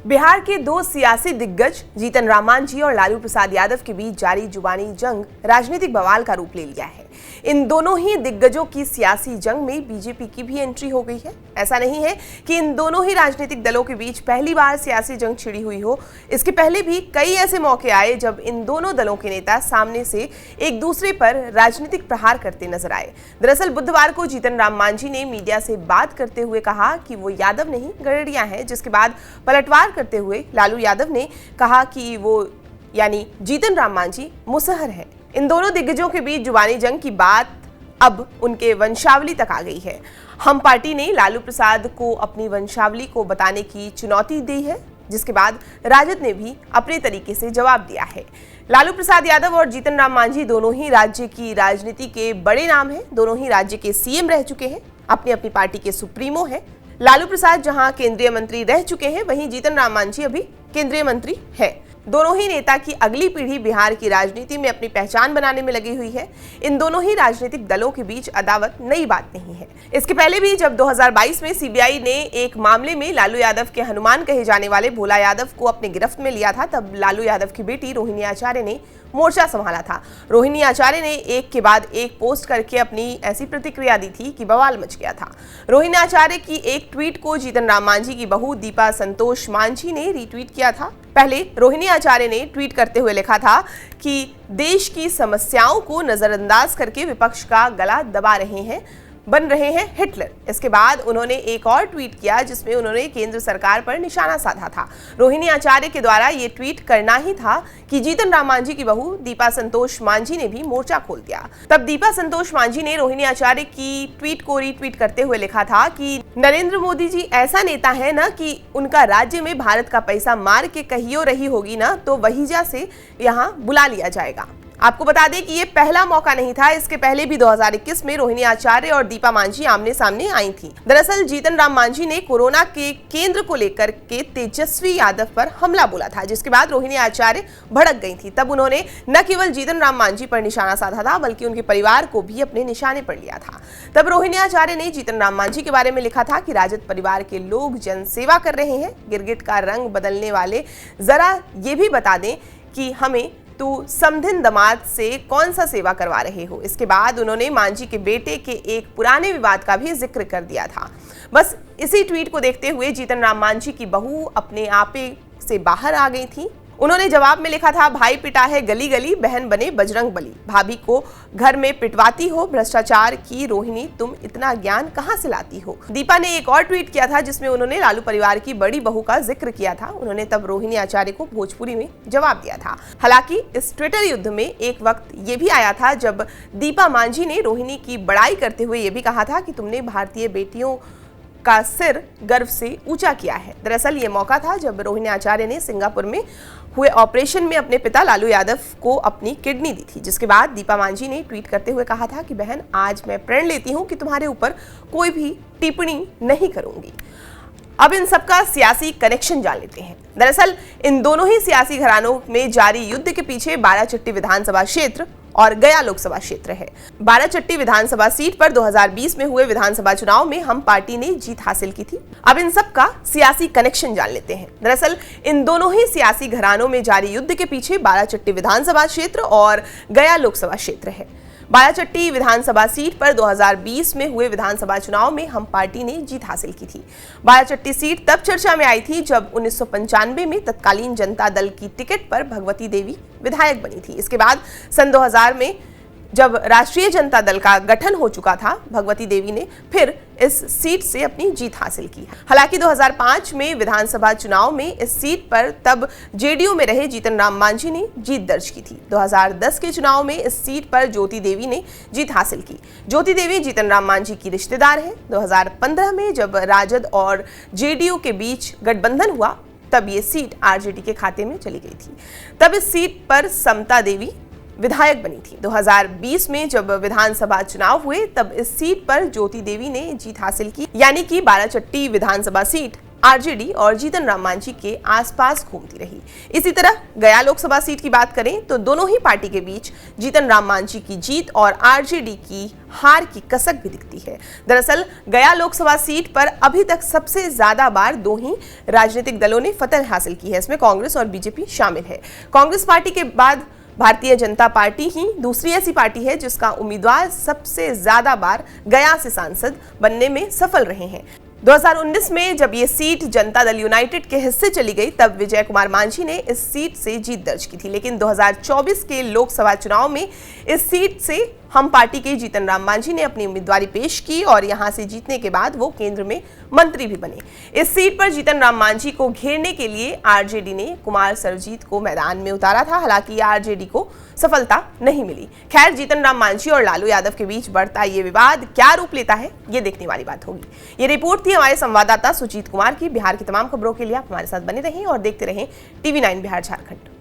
बिहार के दो सियासी दिग्गज जीतन राम मांझी और लालू प्रसाद यादव के बीच जारी जुबानी जंग राजनीतिक बवाल का रूप ले लिया है। इन दोनों ही दिग्गजों की सियासी जंग में बीजेपी की भी एंट्री हो गई है। ऐसा नहीं है कि इन दोनों ही राजनीतिक दलों के बीच पहली बार सियासी जंग छिड़ी हुई हो। इसके पहले भी कई ऐसे मौके आए जब इन दोनों दलों के नेता सामने से एक दूसरे पर राजनीतिक प्रहार करते नजर आए। दरअसल बुधवार को जीतन राम मांझी ने मीडिया से बात करते हुए कहा कि वो यादव नहीं गडरिया हैं, जिसके बाद पलटवार करते हुए लालू यादव ने कहा कि वो यानी जीतन राम मांझी मुसहर है। इन दोनों दिग्गजों के बीच जुबानी जंग की बात अब उनके वंशावली तक आ गई है। हम पार्टी ने लालू प्रसाद को अपनी वंशावली को बताने की चुनौती दी है, जिसके बाद राजद ने भी अपने तरीके से जवाब दिया है। लालू प्रसाद यादव और जीतन राम मांझी दोनों ही राज्य की राजनीति के बड़े नाम हैं। दोनों ही राज्य के सीएम रह चुके हैं, अपनी अपनी पार्टी के सुप्रीमो हैं। लालू प्रसाद जहां केंद्रीय मंत्री रह चुके हैं, वहीं जीतन राम मांझी अभी केंद्रीय मंत्री हैं। दोनों ही नेता की अगली पीढ़ी बिहार की राजनीति में अपनी पहचान बनाने में लगी हुई है। इन दोनों ही राजनीतिक दलों के बीच अदावत नई बात नहीं है। इसके पहले भी जब 2022 में सीबीआई ने एक मामले में लालू यादव के हनुमान कहे जाने वाले भोला यादव को अपने गिरफ्त में लिया था, तब लालू यादव की बेटी रोहिणी आचार्य ने मोर्चा संभाला था। रोहिणी आचार्य ने एक के बाद एक पोस्ट करके अपनी ऐसी प्रतिक्रिया दी थी कि बवाल मच गया था। रोहिणी आचार्य की एक ट्वीट को जीतन राम मांझी की बहू दीपा संतोष मांझी ने रीट्वीट किया था। पहले रोहिणी आचार्य ने ट्वीट करते हुए लिखा था कि देश की समस्याओं को नजरअंदाज करके विपक्ष का गला दबा रहे हैं, बन रहे हैं हिटलर। इसके बाद उन्होंने एक और ट्वीट किया जिसमें उन्होंने केंद्र सरकार पर निशाना साधा था। रोहिणी आचार्य के द्वारा ये ट्वीट करना ही था कि जीतन राम मांझी की बहू दीपा संतोष मांझी ने भी मोर्चा खोल दिया। तब दीपा संतोष मांझी ने रोहिणी आचार्य की ट्वीट को रीट्वीट करते हुए लिखा था कि नरेंद्र मोदी जी ऐसा नेता है ना कि उनका राज्य में भारत का पैसा मार के कहियो रही होगी ना तो वहीजा से यहाँ बुला लिया जाएगा। आपको बता दें कि ये पहला मौका नहीं था। इसके पहले भी 2021 में रोहिणी आचार्य और दीपा मांझी आमने सामने आई थी। दरअसल जीतन राम मांझी ने कोरोना के केंद्र को लेकर के तेजस्वी यादव पर हमला बोला था, जिसके बाद रोहिणी आचार्य भड़क गई थी। तब उन्होंने न केवल जीतन राम मांझी पर निशाना साधा था, बल्कि उनके परिवार को भी अपने निशाने पर लिया था। तब रोहिणी आचार्य ने जीतन राम मांझी के बारे में लिखा था कि राजद परिवार के लोग जनसेवा कर रहे हैं, गिरगिट का रंग बदलने वाले जरा ये भी बता दें कि हमें तू समधिन दमाद से कौन सा सेवा करवा रहे हो। इसके बाद उन्होंने मांझी के बेटे के एक पुराने विवाद का भी जिक्र कर दिया था। बस इसी ट्वीट को देखते हुए जीतन राम मांझी की बहू अपने आपे से बाहर आ गई थी। उन्होंने जवाब में लिखा था, भाई पिटा है गली गली, बहन बने बजरंग बली, भाभी को घर में पिटवाती हो, भ्रष्टाचार की रोहिणी तुम इतना ज्ञान कहां से लाती हो। दीपा ने एक और ट्वीट किया था जिसमें उन्होंने लालू परिवार की बड़ी बहू का जिक्र किया था। उन्होंने तब रोहिणी आचार्य को भोजपुरी में जवाब दिया था। हालांकि इस ट्विटर युद्ध में एक वक्त ये भी आया था जब दीपा मांझी ने रोहिणी की बड़ाई करते हुए ये भी कहा था कि तुमने भारतीय बेटियों का सिर गर्व से ऊंचा किया है। दरअसल ये मौका था जब रोहिणी आचार्य ने सिंगापुर में हुए ऑपरेशन में अपने पिता लालू यादव को अपनी किडनी दी थी, जिसके बाद दीपा मांझी ने ट्वीट करते हुए कहा था कि बहन आज मैं प्रण लेती हूं कि तुम्हारे ऊपर कोई भी टिप्पणी नहीं करूंगी। अब इन सबका सियासी कनेक्शन जान लेते हैं। दरअसल इन दोनों ही सियासी घरानों में जारी युद्ध के पीछे बाराचट्टी विधानसभा क्षेत्र और गया लोकसभा क्षेत्र है। बाराचट्टी विधानसभा सीट पर 2020 में हुए विधानसभा चुनाव में हम पार्टी ने जीत हासिल की थी। अब इन सब का सियासी कनेक्शन जान लेते हैं। दरअसल इन दोनों ही सियासी घरानों में जारी युद्ध के पीछे बाराचट्टी विधानसभा क्षेत्र और गया लोकसभा क्षेत्र है। बाराचट्टी विधानसभा सीट पर 2020 में हुए विधानसभा चुनाव में हम पार्टी ने जीत हासिल की थी। बाराचट्टी सीट तब चर्चा में आई थी जब 1995 में तत्कालीन जनता दल की टिकट पर भगवती देवी विधायक बनी थी। इसके बाद सन 2000 में जब राष्ट्रीय जनता दल का गठन हो चुका था, भगवती देवी ने फिर इस सीट से अपनी जीत हासिल की। हालांकि 2005 में विधानसभा चुनाव में इस सीट पर तब जेडीयू में रहे जीतन राम मांझी ने जीत दर्ज की थी। 2010 के चुनाव में इस सीट पर ज्योति देवी ने जीत हासिल की। ज्योति देवी जीतन राम मांझी की रिश्तेदार हैं। 2015 में जब राजद और जेडीयू के बीच गठबंधन हुआ, तब ये सीट आरजेडी के खाते में चली गई थी। तब इस सीट पर समता देवी विधायक बनी थी। 2020 में जब विधानसभा चुनाव हुए, तब इस सीट पर ज्योति देवी ने जीत हासिल की, यानी कि बाराचट्टी विधानसभा सीट आरजेडी और जीतन राम मांझी के आसपास घूमती रही। इसी तरह गया लोकसभा सीट की बात करें तो दोनों ही पार्टी के बीच जीतन राम मांझी की जीत और आरजेडी की हार की कसक भी दिखती है। दरअसल गया लोकसभा सीट पर अभी तक सबसे ज्यादा बार दो ही राजनीतिक दलों ने फतह हासिल की है। इसमें कांग्रेस और बीजेपी शामिल है। कांग्रेस पार्टी के बाद भारतीय जनता पार्टी ही दूसरी ऐसी पार्टी है जिसका उम्मीदवार सबसे ज्यादा बार गया से सांसद बनने में सफल रहे हैं। 2019 में जब ये सीट जनता दल यूनाइटेड के हिस्से चली गई तब विजय कुमार मांझी ने इस सीट से जीत दर्ज की थी, लेकिन 2024 के लोकसभा चुनाव में इस सीट से हम पार्टी के जीतन राम मांझी ने अपनी उम्मीदवारी पेश की और यहां से जीतने के बाद वो केंद्र में मंत्री भी बने। इस सीट पर जीतन राम मांझी को घेरने के लिए आरजेडी ने कुमार सर्वजीत को मैदान में उतारा था। हालांकि आरजेडी को सफलता नहीं मिली। खैर, जीतन राम मांझी और लालू यादव के बीच बढ़ता ये विवाद क्या रूप लेता है, ये देखने वाली बात होगी। ये रिपोर्ट थी हमारे संवाददाता सुजीत कुमार की। बिहार की तमाम खबरों के लिए आप हमारे साथ बने रहें और देखते रहें TV9 बिहार झारखंड।